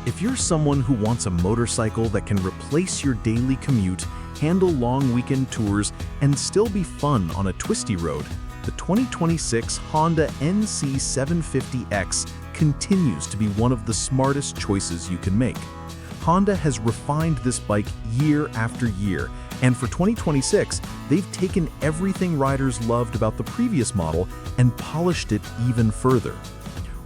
If you're someone who wants a motorcycle that can replace your daily commute, handle long weekend tours, and still be fun on a twisty road, the 2026 Honda NC750X continues to be one of the smartest choices you can make. Honda has refined this bike year after year, and for 2026, they've taken everything riders loved about the previous model and polished it even further.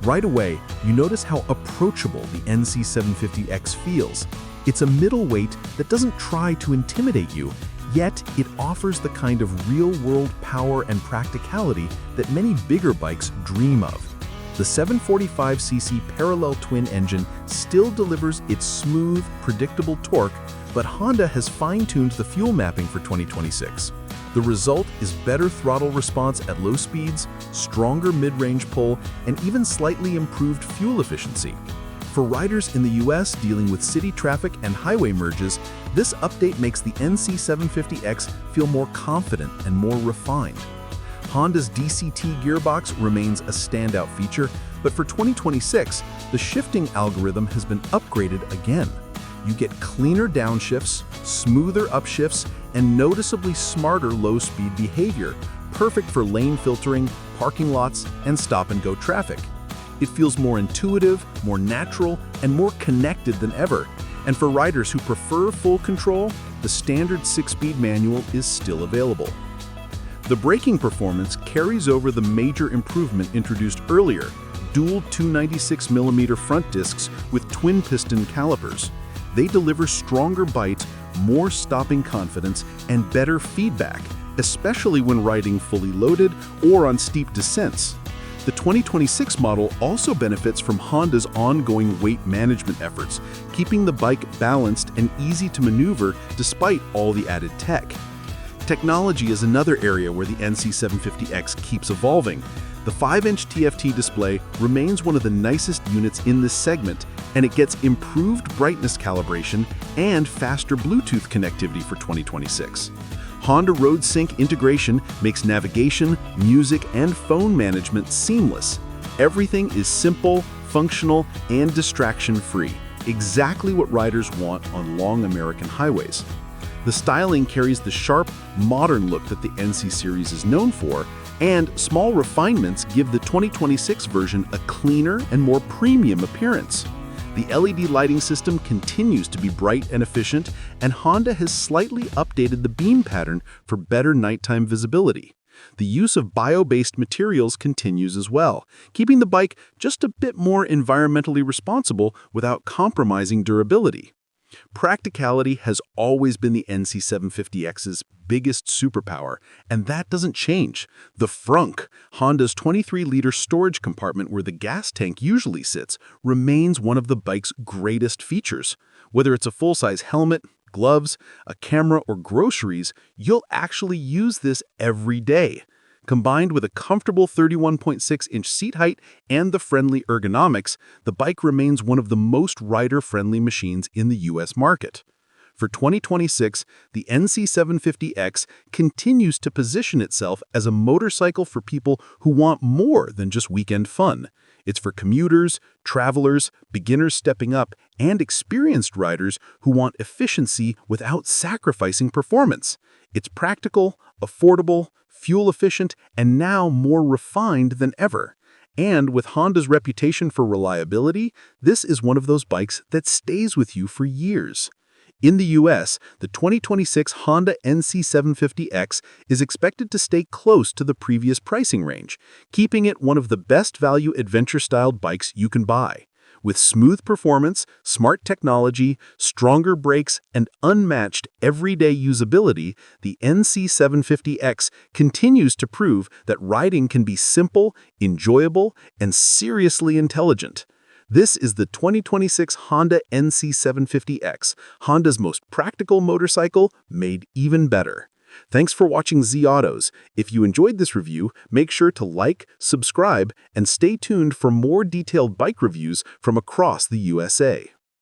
Right away, you notice how approachable the NC750X feels. It's a middleweight that doesn't try to intimidate you, yet it offers the kind of real-world power and practicality that many bigger bikes dream of. The 745cc parallel twin engine still delivers its smooth, predictable torque, but Honda has fine-tuned the fuel mapping for 2026. The result is better throttle response at low speeds, stronger mid-range pull, and even slightly improved fuel efficiency. For riders in the US dealing with city traffic and highway merges, this update makes the NC750X feel more confident and more refined. Honda's DCT gearbox remains a standout feature, but for 2026, the shifting algorithm has been upgraded again. You get cleaner downshifts, smoother upshifts, and noticeably smarter low-speed behavior, perfect for lane filtering, parking lots, and stop-and-go traffic. It feels more intuitive, more natural, and more connected than ever. And for riders who prefer full control, the standard 6-speed manual is still available. The braking performance carries over the major improvement introduced earlier, dual 296mm front discs with twin-piston calipers. They deliver stronger bite, more stopping confidence, and better feedback, especially when riding fully loaded or on steep descents. The 2026 model also benefits from Honda's ongoing weight management efforts, keeping the bike balanced and easy to maneuver despite all the added tech. Technology is another area where the NC750X keeps evolving. The 5-inch TFT display remains one of the nicest units in this segment, and it gets improved brightness calibration and faster Bluetooth connectivity for 2026. Honda RoadSync integration makes navigation, music, and phone management seamless. Everything is simple, functional, and distraction-free, exactly what riders want on long American highways. The styling carries the sharp, modern look that the NC series is known for, and small refinements give the 2026 version a cleaner and more premium appearance. The LED lighting system continues to be bright and efficient, and Honda has slightly updated the beam pattern for better nighttime visibility. The use of bio-based materials continues as well, keeping the bike just a bit more environmentally responsible without compromising durability. Practicality has always been the NC750X's biggest superpower, and that doesn't change. The frunk, Honda's 23-liter storage compartment where the gas tank usually sits, remains one of the bike's greatest features. Whether it's a full-size helmet, gloves, a camera, or groceries, you'll actually use this every day. Combined with a comfortable 31.6-inch seat height and the friendly ergonomics, the bike remains one of the most rider-friendly machines in the US market. For 2026, the NC750X continues to position itself as a motorcycle for people who want more than just weekend fun. It's for commuters, travelers, beginners stepping up, and experienced riders who want efficiency without sacrificing performance. It's practical, affordable, fuel efficient, and now more refined than ever. And with Honda's reputation for reliability, this is one of those bikes that stays with you for years. In the US, the 2026 Honda NC750X is expected to stay close to the previous pricing range, keeping it one of the best value adventure-styled bikes you can buy. With smooth performance, smart technology, stronger brakes, and unmatched everyday usability, the NC750X continues to prove that riding can be simple, enjoyable, and seriously intelligent. This is the 2026 Honda NC750X, Honda's most practical motorcycle made even better. Thanks for watching Z Autos. If you enjoyed this review, make sure to like, subscribe, and stay tuned for more detailed bike reviews from across the USA.